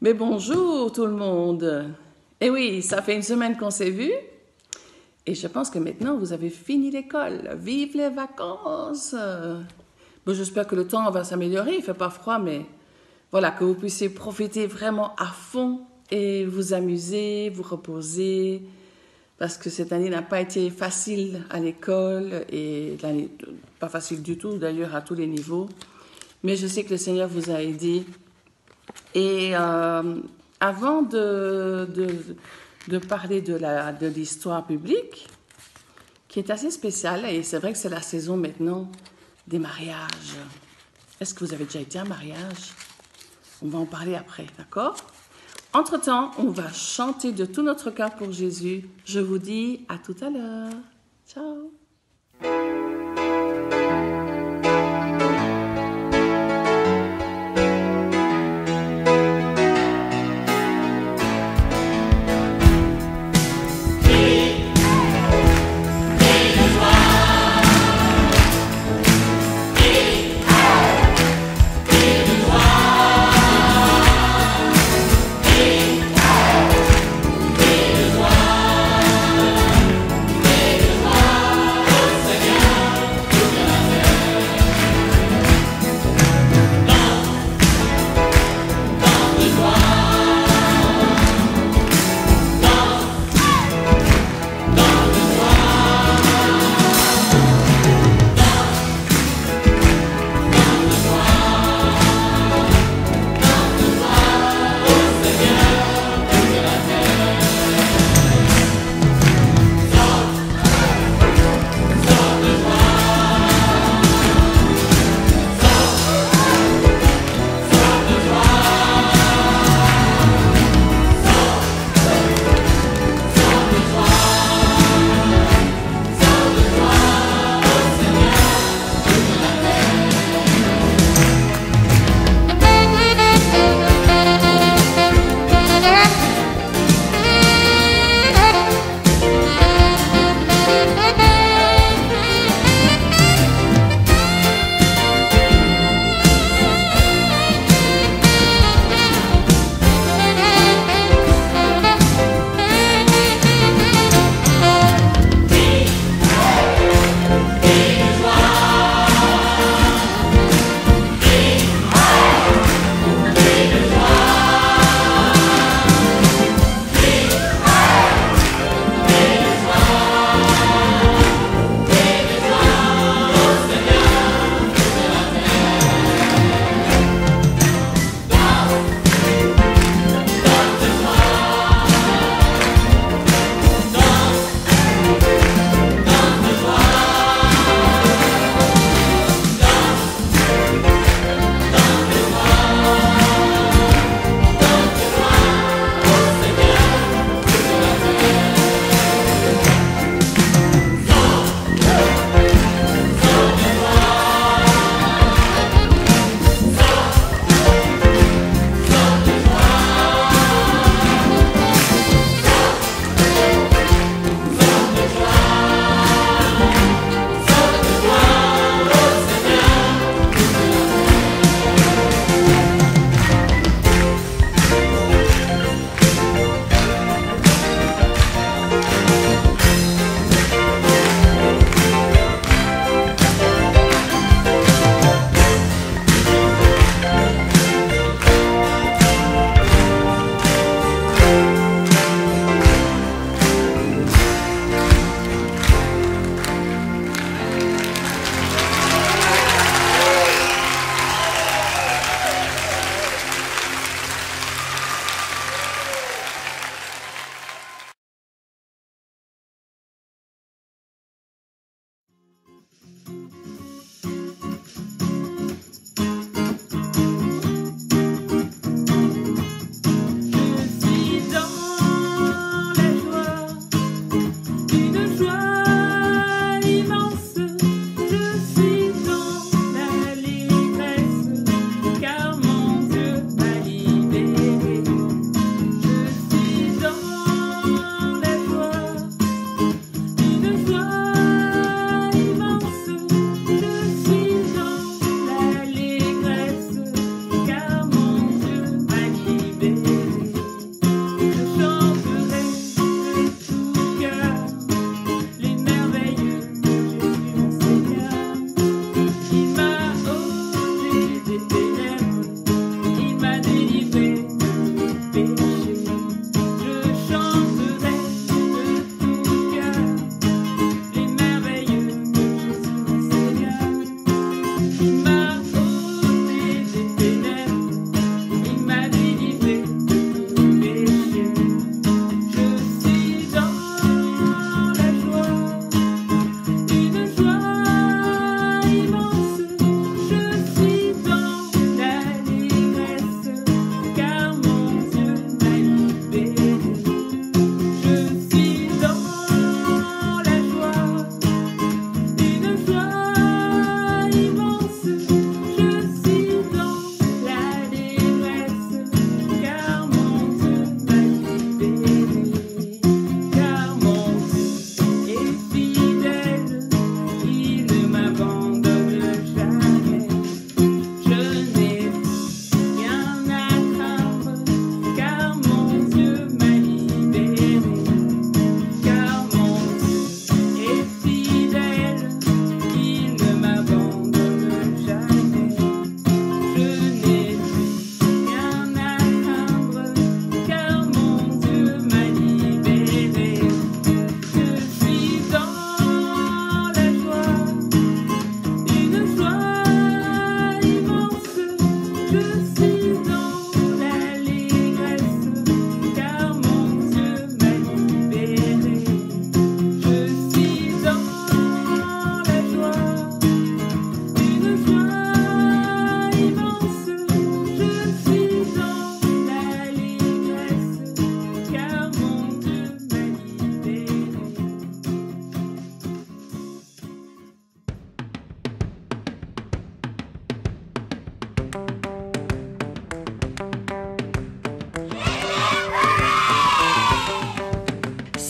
Mais bonjour tout le monde. Eh oui, ça fait une semaine qu'on s'est vus. Et je pense que maintenant vous avez fini l'école. Vive les vacances. Bon, j'espère que le temps va s'améliorer. Il fait pas froid, mais voilà, que vous puissiez profiter vraiment à fond et vous amuser, vous reposer. Parce que cette année n'a pas été facile à l'école et l'année pas facile du tout d'ailleurs à tous les niveaux. Mais je sais que le Seigneur vous a aidé. Et avant de parler de l'histoire biblique, qui est assez spéciale, et c'est vrai que c'est la saison maintenant des mariages. Est-ce que vous avez déjà été à un mariage? On va en parler après, d'accord? Entre-temps, on va chanter de tout notre cœur pour Jésus. Je vous dis à tout à l'heure. Ciao!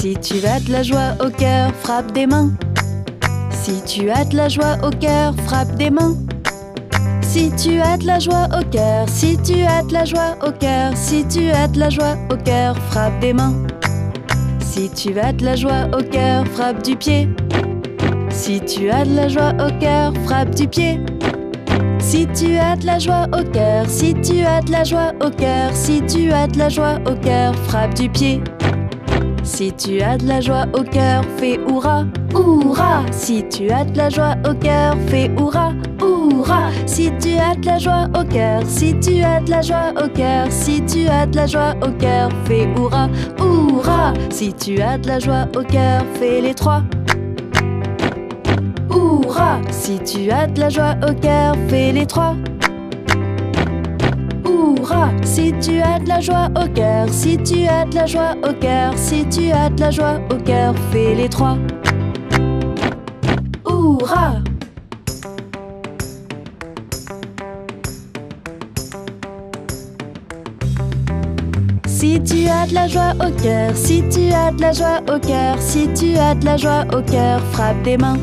Si tu as de la joie au cœur, frappe des mains. Si tu as de la joie au cœur, frappe des mains. Si tu as de la joie au cœur, si tu as de la joie au cœur, si tu as de la joie au cœur, frappe des mains. Si tu as de la joie au cœur, frappe du pied. Si tu as de la joie au cœur, frappe du pied. Si tu as de la joie au cœur, si tu as de la joie au cœur, si tu as de la joie au cœur, frappe du pied. Si tu as de la joie au cœur, fais hurrah, hurrah. Si tu as de la joie au cœur, fais hurrah, hurrah. Si tu as de la joie au cœur, si tu as de la joie au cœur, si tu as de la joie au cœur, fais hurrah, hurrah. Si tu as de la joie au cœur, fais les trois. Hurrah! Si tu as de la joie au cœur, fais les trois. Hurrah! Si tu as de la joie au cœur, si tu as de la joie au cœur, si tu as de la joie au cœur, fais les trois. Hurrah! Si tu as de la joie au cœur, si tu as de la joie au cœur, si tu as de la joie au cœur, frappe des mains.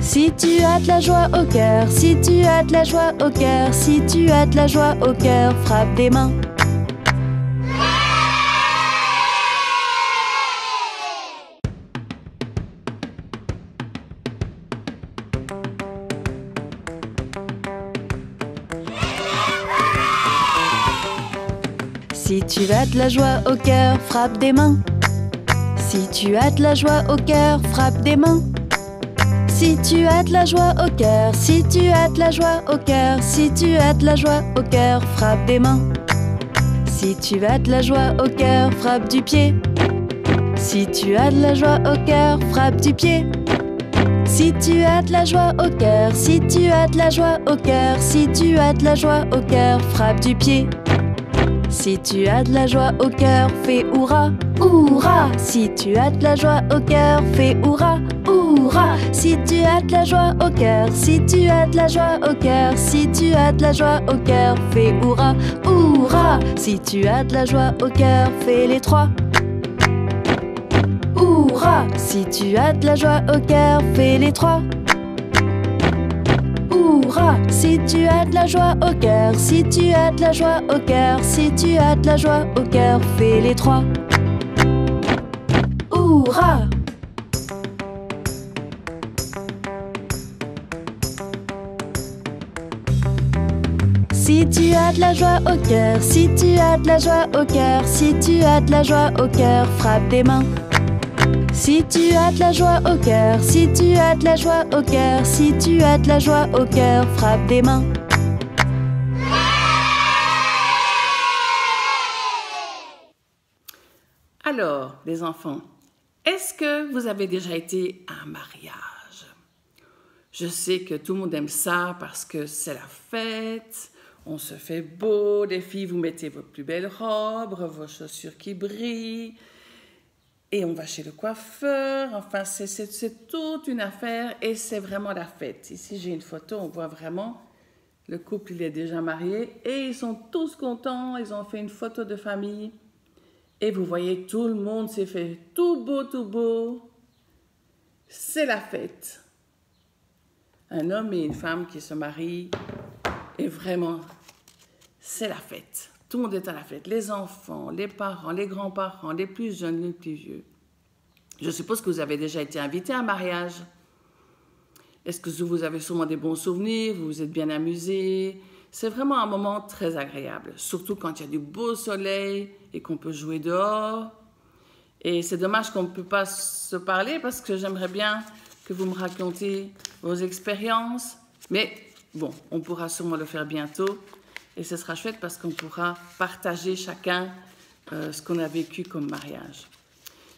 Si tu as de la joie au cœur, si tu as de la joie au cœur, si tu as de la joie au cœur, frappe des mains. Si tu as de la joie au cœur, frappe des mains. Si tu as de la joie au cœur, frappe des mains. Si tu as de la joie au cœur, si tu as de la joie au cœur, si tu as de la joie au cœur, frappe des mains. Si tu as de la joie au cœur, frappe du pied. Si tu as de la joie au cœur, frappe du pied. Si tu as de la joie au cœur, si tu as de la joie au cœur, si tu as de la joie au cœur, frappe du pied. Si tu as de la joie au cœur, fais hurrah, hurrah. Si tu as de la joie au cœur, fais hurrah, hurrah. Si tu as de la joie au cœur, si tu as de la joie au cœur, si tu as de la joie au cœur, fais hurrah, hurrah. Si tu as de la joie au cœur, fais les trois. Hurrah! Si tu as de la joie au cœur, fais les trois. Hurrah! Si tu as de la joie au cœur, si tu as de la joie au cœur, si tu as de la joie au cœur, fais les trois. Hurrah! Si tu as de la joie au cœur, si tu as de la joie au cœur, si tu as de la joie au cœur, frappe des mains. Si tu as de la joie au cœur, si tu as de la joie au cœur, si tu as de la joie au cœur, frappe des mains. Alors, les enfants, est-ce que vous avez déjà été à un mariage? Je sais que tout le monde aime ça parce que c'est la fête, on se fait beau, les filles, vous mettez vos plus belles robes, vos chaussures qui brillent, et on va chez le coiffeur, enfin c'est toute une affaire et c'est vraiment la fête. Ici j'ai une photo, on voit vraiment le couple, il est déjà marié et ils sont tous contents, ils ont fait une photo de famille et vous voyez tout le monde s'est fait tout beau, c'est la fête. Un homme et une femme qui se marient et vraiment c'est la fête. Tout le monde est à la fête, les enfants, les parents, les grands-parents, les plus jeunes, les plus vieux. Je suppose que vous avez déjà été invité à un mariage. Est-ce que vous avez sûrement des bons souvenirs, vous vous êtes bien amusés? C'est vraiment un moment très agréable, surtout quand il y a du beau soleil et qu'on peut jouer dehors. Et c'est dommage qu'on ne peut pas se parler parce que j'aimerais bien que vous me racontiez vos expériences. Mais bon, on pourra sûrement le faire bientôt. Et ce sera chouette parce qu'on pourra partager chacun ce qu'on a vécu comme mariage.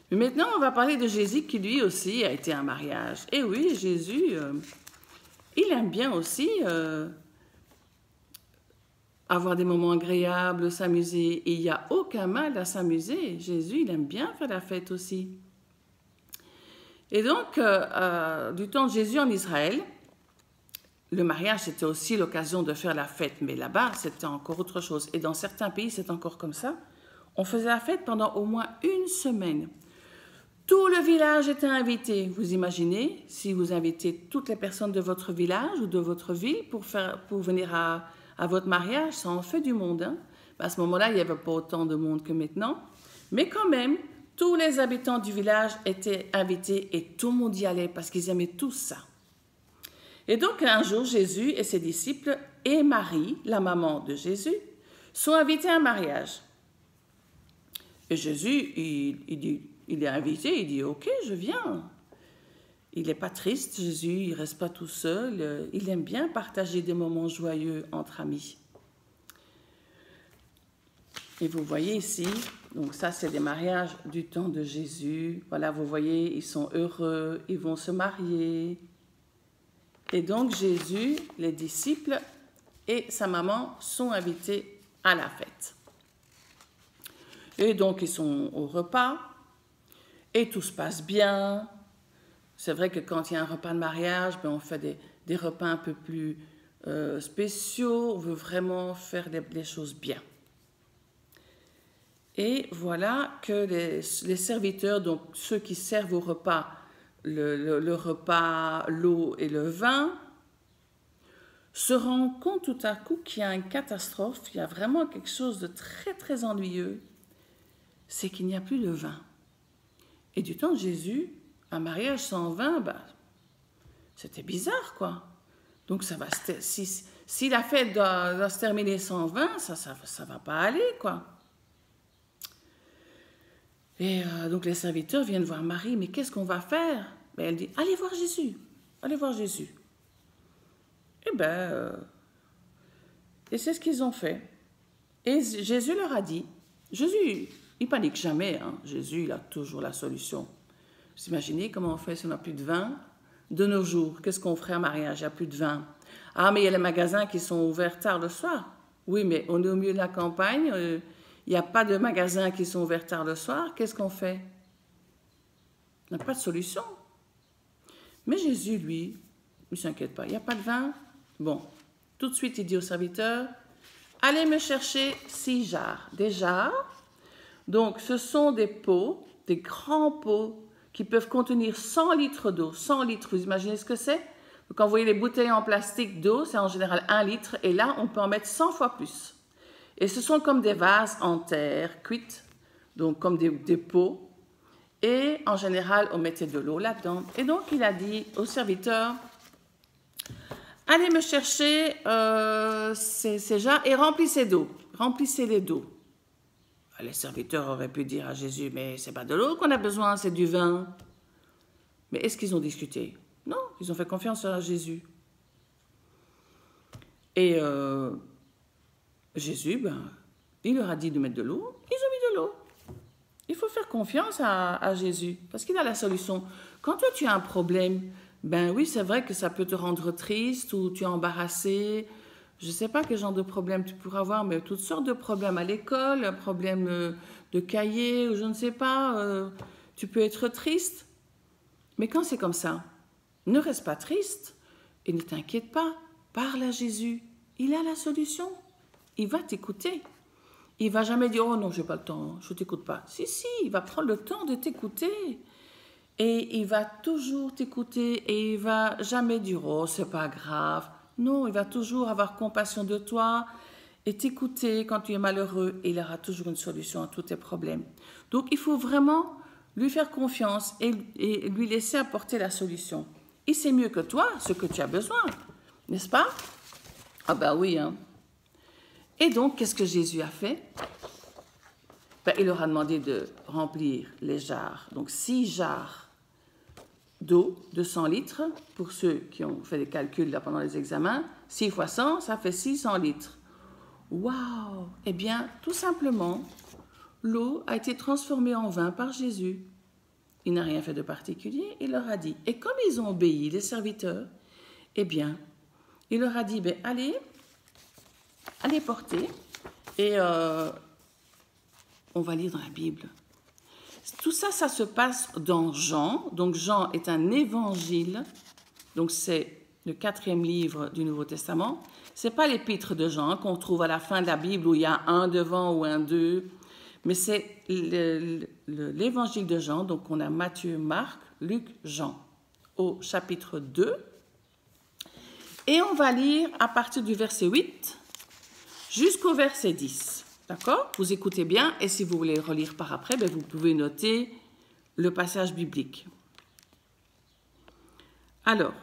Mais maintenant, on va parler de Jésus qui lui aussi a été à un mariage. Et oui, Jésus, il aime bien aussi avoir des moments agréables, s'amuser. Et il n'y a aucun mal à s'amuser. Jésus, il aime bien faire la fête aussi. Et donc, du temps de Jésus en Israël, le mariage, c'était aussi l'occasion de faire la fête, mais là-bas, c'était encore autre chose. Et dans certains pays, c'est encore comme ça. On faisait la fête pendant au moins une semaine. Tout le village était invité. Vous imaginez, si vous invitez toutes les personnes de votre village ou de votre ville pour venir à votre mariage, ça en fait du monde. Hein? À ce moment-là, il n'y avait pas autant de monde que maintenant. Mais quand même, tous les habitants du village étaient invités et tout le monde y allait parce qu'ils aimaient tous ça. Et donc, un jour, Jésus et ses disciples et Marie, la maman de Jésus, sont invités à un mariage. Et Jésus, il est invité, il dit « Ok, je viens ». Il n'est pas triste, Jésus, il ne reste pas tout seul. Il aime bien partager des moments joyeux entre amis. Et vous voyez ici, donc ça c'est des mariages du temps de Jésus. Voilà, vous voyez, ils sont heureux, ils vont se marier. Et donc Jésus, les disciples et sa maman sont invités à la fête. Et donc ils sont au repas et tout se passe bien. C'est vrai que quand il y a un repas de mariage, on fait des repas un peu plus spéciaux. On veut vraiment faire des choses bien. Et voilà que les serviteurs, donc ceux qui servent au repas, le repas, l'eau et le vin, se rendent compte tout à coup qu'il y a une catastrophe, il y a vraiment quelque chose de très très ennuyeux, c'est qu'il n'y a plus de vin. Et du temps de Jésus, un mariage sans vin, c'était bizarre, quoi. Donc ça va, si la fête doit se terminer sans vin, ça va pas aller, quoi. Et donc les serviteurs viennent voir Marie, mais qu'est-ce qu'on va faire? Elle dit, allez voir Jésus, allez voir Jésus. Et c'est ce qu'ils ont fait. Et Jésus leur a dit, Jésus, il panique jamais, hein. Jésus, il a toujours la solution. Vous imaginez comment on fait si on n'a plus de vin? De nos jours, qu'est-ce qu'on ferait à mariage? Il n'y a plus de vin. Ah, mais il y a les magasins qui sont ouverts tard le soir. Oui, mais on est au milieu de la campagne, il n'y a pas de magasins qui sont ouverts tard le soir. Qu'est-ce qu'on fait? On n'a pas de solution. Mais Jésus, lui, il ne s'inquiète pas. Il n'y a pas de vin? Bon, tout de suite, il dit aux serviteurs, allez me chercher 6 jarres. Des jarres, donc ce sont des pots, des grands pots qui peuvent contenir 100 litres d'eau. 100 litres, vous imaginez ce que c'est? Quand vous voyez les bouteilles en plastique d'eau, c'est en général 1 litre. Et là, on peut en mettre 100 fois plus. Et ce sont comme des vases en terre cuite, donc comme des pots. Et en général, on mettait de l'eau là-dedans. Et donc, il a dit aux serviteurs, allez me chercher ces jarres et remplissez d'eau. Remplissez-les d'eau. Les serviteurs auraient pu dire à Jésus, mais c'est pas de l'eau qu'on a besoin, c'est du vin. Mais est-ce qu'ils ont discuté? Non, ils ont fait confiance à Jésus. Et Jésus, il leur a dit de mettre de l'eau, ils ont mis de l'eau. Il faut faire confiance à Jésus, parce qu'il a la solution. Quand toi, tu as un problème, oui, c'est vrai que ça peut te rendre triste, ou tu es embarrassé. Je ne sais pas quel genre de problème tu pourras avoir, mais toutes sortes de problèmes à l'école, un problème de cahier, ou je ne sais pas, tu peux être triste. Mais quand c'est comme ça, ne reste pas triste et ne t'inquiète pas, parle à Jésus, il a la solution. Il va t'écouter. Il ne va jamais dire « Oh non, je n'ai pas le temps, je ne t'écoute pas ». Si, il va prendre le temps de t'écouter. Et il va toujours t'écouter et il ne va jamais dire « Oh, c'est pas grave ». Non, il va toujours avoir compassion de toi et t'écouter quand tu es malheureux. Et il aura toujours une solution à tous tes problèmes. Donc, il faut vraiment lui faire confiance et lui laisser apporter la solution. Il sait mieux que toi ce que tu as besoin, n'est-ce pas? Ah oui, hein. Et donc, qu'est-ce que Jésus a fait? Il leur a demandé de remplir les jarres. Donc, 6 jarres d'eau de 100 litres. Pour ceux qui ont fait des calculs là, pendant les examens, 6 fois 100, ça fait 600 litres. Waouh! Eh bien, tout simplement, l'eau a été transformée en vin par Jésus. Il n'a rien fait de particulier, il leur a dit. Et comme ils ont obéi, les serviteurs, eh bien, il leur a dit, allez porter. Et on va lire dans la Bible. Tout ça, ça se passe dans Jean. Donc Jean est un évangile. Donc c'est le 4e livre du Nouveau Testament. C'est pas l'épître de Jean qu'on trouve à la fin de la Bible où il y a un devant ou un deux. Mais c'est l'évangile de Jean, donc on a Matthieu, Marc, Luc, Jean, au chapitre 2. Et on va lire à partir du verset 8 jusqu'au verset 10. D'accord? Vous écoutez bien, et si vous voulez relire par après, vous pouvez noter le passage biblique. Alors,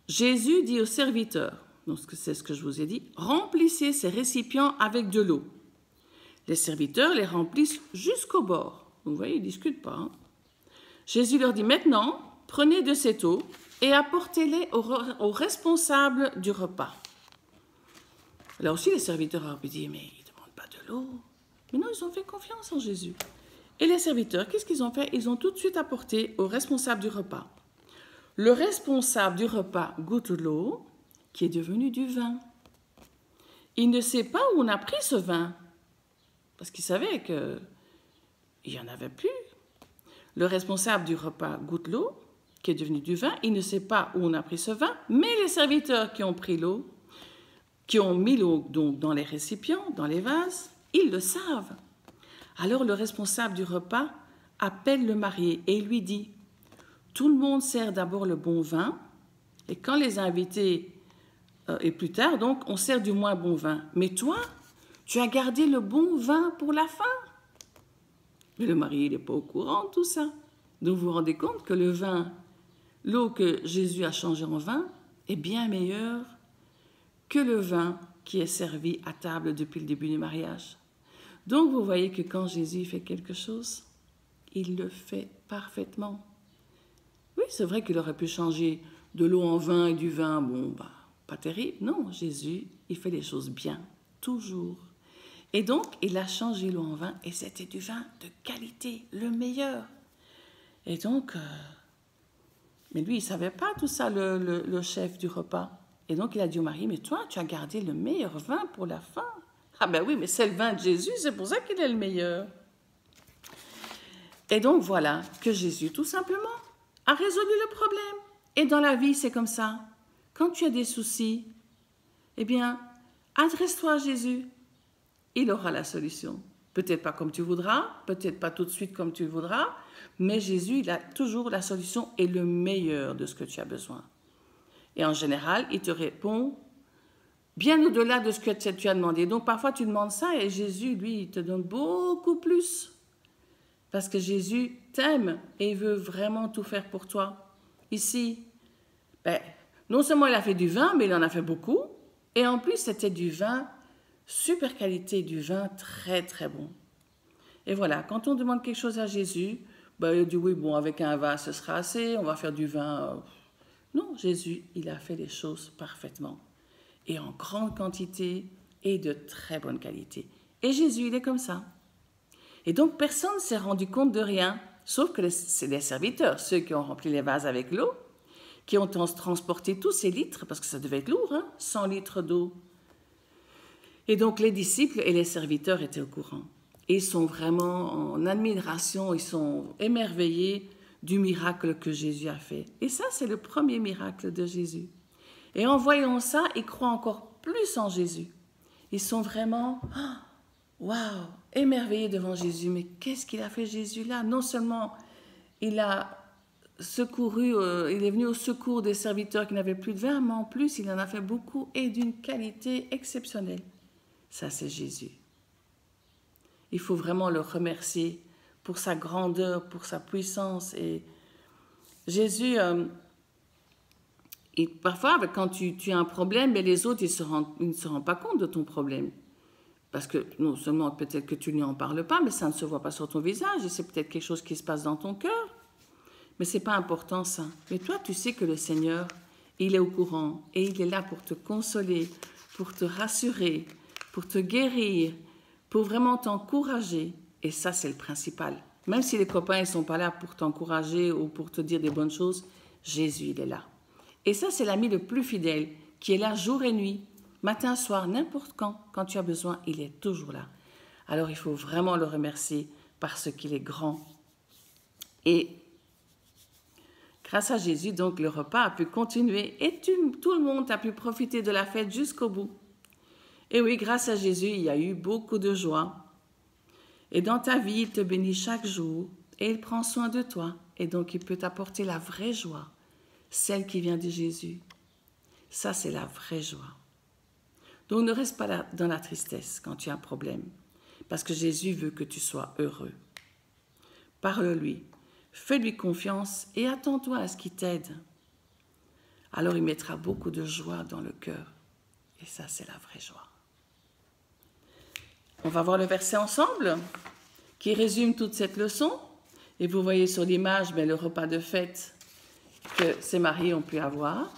Jésus dit aux serviteurs, donc c'est ce que je vous ai dit, remplissez ces récipients avec de l'eau. Les serviteurs les remplissent jusqu'au bord. Vous voyez, ils ne discutent pas. Hein? Jésus leur dit, maintenant, prenez de cette eau et apportez-les aux responsables du repas. Là aussi, les serviteurs auraient dit, mais ils ne demandent pas de l'eau. Mais non, ils ont fait confiance en Jésus. Et les serviteurs, qu'est-ce qu'ils ont fait? Ils ont tout de suite apporté aux responsables du repas. Le responsable du repas goûte l'eau qui est devenue du vin. Il ne sait pas où on a pris ce vin, parce qu'il savait qu'il n'y en avait plus. Le responsable du repas goûte l'eau qui est devenue du vin. Il ne sait pas où on a pris ce vin, mais les serviteurs qui ont pris l'eau, qui ont mis l'eau dans les récipients, dans les vases, ils le savent. Alors le responsable du repas appelle le marié et lui dit, tout le monde sert d'abord le bon vin, et quand les invités, et plus tard, donc, on sert du moins bon vin. Mais toi, tu as gardé le bon vin pour la fin. Mais le marié, il n'est pas au courant de tout ça. Donc vous vous rendez compte que le vin, l'eau que Jésus a changée en vin, est bien meilleure que le vin qui est servi à table depuis le début du mariage. Donc vous voyez que quand Jésus fait quelque chose, il le fait parfaitement. Oui, c'est vrai qu'il aurait pu changer de l'eau en vin et du vin, bon, pas terrible. Non, Jésus, il fait les choses bien, toujours. Et donc, il a changé l'eau en vin et c'était du vin de qualité, le meilleur. Et donc, mais lui, il ne savait pas tout ça, le chef du repas. Et donc, il a dit au mari, mais toi, tu as gardé le meilleur vin pour la fin. Ah ben oui, mais c'est le vin de Jésus, c'est pour ça qu'il est le meilleur. Et donc, voilà que Jésus, tout simplement, a résolu le problème. Et dans la vie, c'est comme ça. Quand tu as des soucis, eh bien, adresse-toi à Jésus. Il aura la solution. Peut-être pas comme tu voudras, peut-être pas tout de suite comme tu voudras, mais Jésus, il a toujours la solution et le meilleur de ce que tu as besoin. Et en général, il te répond bien au-delà de ce que tu as demandé. Donc parfois, tu demandes ça et Jésus, lui, il te donne beaucoup plus. Parce que Jésus t'aime et il veut vraiment tout faire pour toi. Ici, non seulement il a fait du vin, mais il en a fait beaucoup. Et en plus, c'était du vin, super qualité, du vin très très bon. Et voilà, quand on demande quelque chose à Jésus, il dit oui, bon, avec un vase, ce sera assez, on va faire du vin. Non, Jésus, il a fait les choses parfaitement. Et en grande quantité et de très bonne qualité. Et Jésus, il est comme ça. Et donc, personne ne s'est rendu compte de rien, sauf que c'est les serviteurs, ceux qui ont rempli les vases avec l'eau, qui ont transporté tous ces litres, parce que ça devait être lourd, 100 litres d'eau. Et donc, les disciples et les serviteurs étaient au courant. Et ils sont vraiment en admiration, ils sont émerveillés du miracle que Jésus a fait. Et ça, c'est le premier miracle de Jésus. Et en voyant ça, ils croient encore plus en Jésus. Ils sont vraiment... waouh, émerveillé devant Jésus. Mais qu'est-ce qu'il a fait Jésus là? Non seulement il a secouru, il est venu au secours des serviteurs qui n'avaient plus de vin, mais en plus il en a fait beaucoup et d'une qualité exceptionnelle. Ça, c'est Jésus. Il faut vraiment le remercier pour sa grandeur, pour sa puissance. Et Jésus, parfois, quand tu as un problème, mais les autres, ils ne se rendent pas compte de ton problème. Parce que non seulement peut-être que tu n'y en parles pas, mais ça ne se voit pas sur ton visage, et c'est peut-être quelque chose qui se passe dans ton cœur. Mais ce n'est pas important ça. Mais toi, tu sais que le Seigneur, il est au courant, et il est là pour te consoler, pour te rassurer, pour te guérir, pour vraiment t'encourager. Et ça, c'est le principal. Même si les copains ne sont pas là pour t'encourager ou pour te dire des bonnes choses, Jésus, il est là. Et ça, c'est l'ami le plus fidèle, qui est là jour et nuit, matin, soir, n'importe quand tu as besoin, il est toujours là. Alors il faut vraiment le remercier parce qu'il est grand. Et Grâce à Jésus, donc, le repas a pu continuer et tout le monde a pu profiter de la fête jusqu'au bout. Et oui, grâce à Jésus, il y a eu beaucoup de joie. Et dans ta vie, il te bénit chaque jour et il prend soin de toi. Et donc, il peut t'apporter la vraie joie, celle qui vient de Jésus. Ça, c'est la vraie joie. Donc, ne reste pas dans la tristesse quand tu as un problème, parce que Jésus veut que tu sois heureux. Parle-lui, fais-lui confiance et attends-toi à ce qu'il t'aide. Alors, il mettra beaucoup de joie dans le cœur. Et ça, c'est la vraie joie. On va voir le verset ensemble qui résume toute cette leçon. Et vous voyez sur l'image le repas de fête que ces mariés ont pu avoir.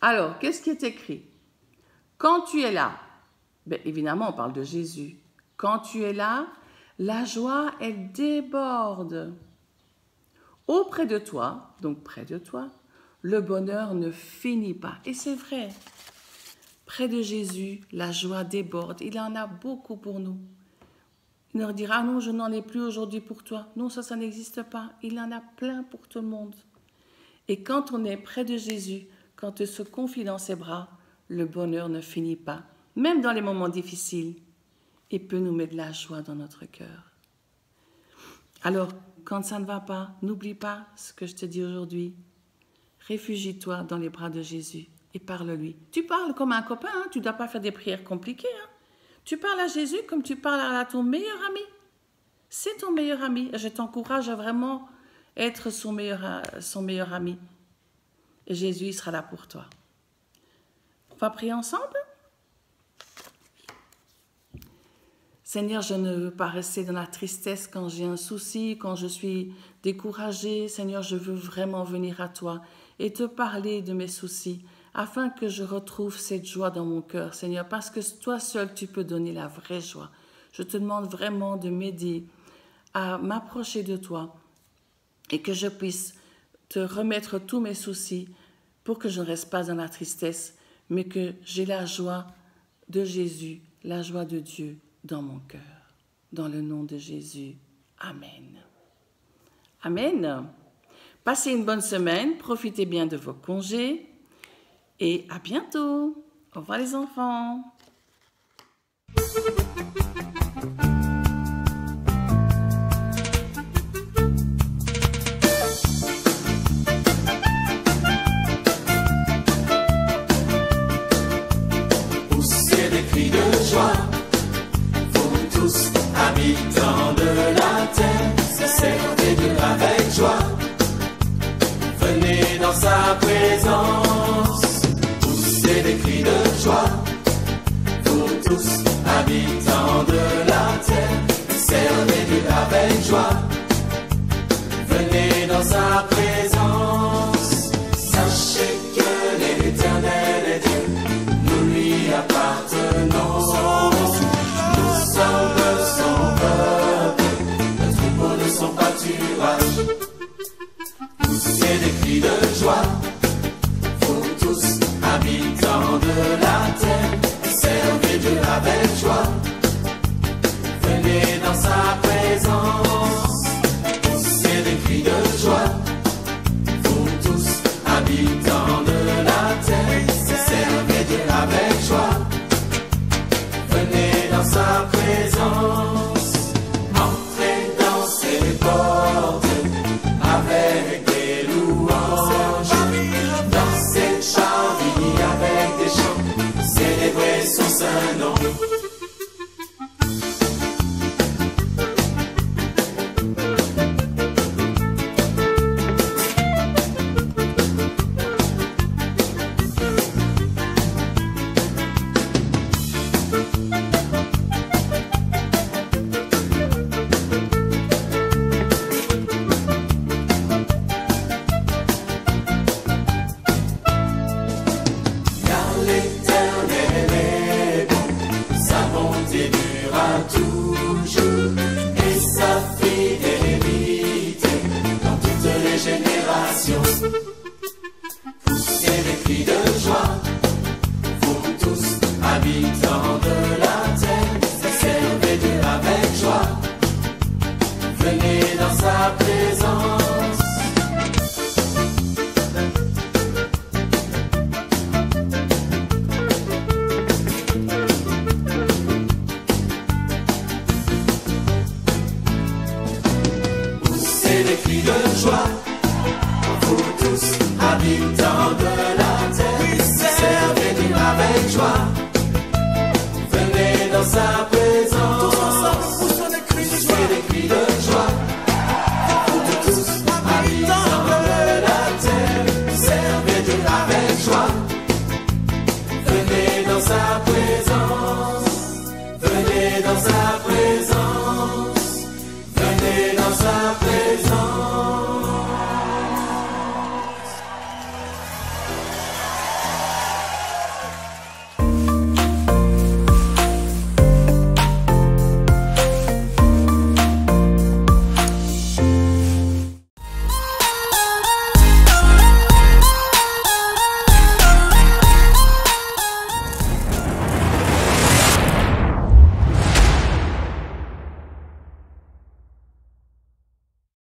Alors, qu'est-ce qui est écrit? Quand tu es là, évidemment, on parle de Jésus. Quand tu es là, la joie, elle déborde. Auprès de toi, donc près de toi, le bonheur ne finit pas. Et c'est vrai. Près de Jésus, la joie déborde. Il en a beaucoup pour nous. Il leur dira, ah non, je n'en ai plus aujourd'hui pour toi. Non, ça n'existe pas. Il en a plein pour tout le monde. Et quand on est près de Jésus, quand on se confie dans ses bras, le bonheur ne finit pas. Même dans les moments difficiles, il peut nous mettre de la joie dans notre cœur. Alors, quand ça ne va pas, n'oublie pas ce que je te dis aujourd'hui. Réfugie-toi dans les bras de Jésus. Et parle-lui. Tu parles comme un copain, hein? Tu ne dois pas faire des prières compliquées. Hein? Tu parles à Jésus comme tu parles à ton meilleur ami. C'est ton meilleur ami. Je t'encourage à vraiment être son meilleur ami. Et Jésus il sera là pour toi. On va prier ensemble? Seigneur, je ne veux pas rester dans la tristesse quand j'ai un souci, quand je suis découragée. Seigneur, je veux vraiment venir à toi et te parler de mes soucis, afin que je retrouve cette joie dans mon cœur, Seigneur, parce que toi seul, tu peux donner la vraie joie. Je te demande vraiment de m'aider à m'approcher de toi et que je puisse te remettre tous mes soucis pour que je ne reste pas dans la tristesse, mais que j'ai la joie de Jésus, la joie de Dieu dans mon cœur. Dans le nom de Jésus. Amen. Amen. Passez une bonne semaine, profitez bien de vos congés. Et à bientôt. Au revoir les enfants. Poussez des cris de joie, vous tous, habitants de la terre, servez Dieu avec joie. Venez dans sa présence. Des cris de joie, vous tous, habitants de la terre, servez Dieu avec joie. Venez dans sa présence. Sachez que l'Éternel est Dieu, nous lui appartenons. Nous sommes son peuple, le troupeau de son pâturage. Poussez des cris de joie, habitants de la terre, servez Dieu avec joie. Venez dans sa présence. Poussez des cris de joie, vous tous, habitants de la terre, servez Dieu avec joie. Venez dans sa présence. Entrez dans ses portes avec des louanges, dans ses chants avec des chants, célébrer son saint nom. Poussez des cris de joie, vous tous, habitants de la terre, servez Dieu avec joie. Venez dans sa présence. cris de joie. Vous tous, habitants de la terre, servez-nous avec joie. Venez dans sa présence, poussez des cris de joie. Vous tous, habitants de la terre, servez-nous avec joie. Venez dans sa présence, venez dans sa présence, venez dans sa présence.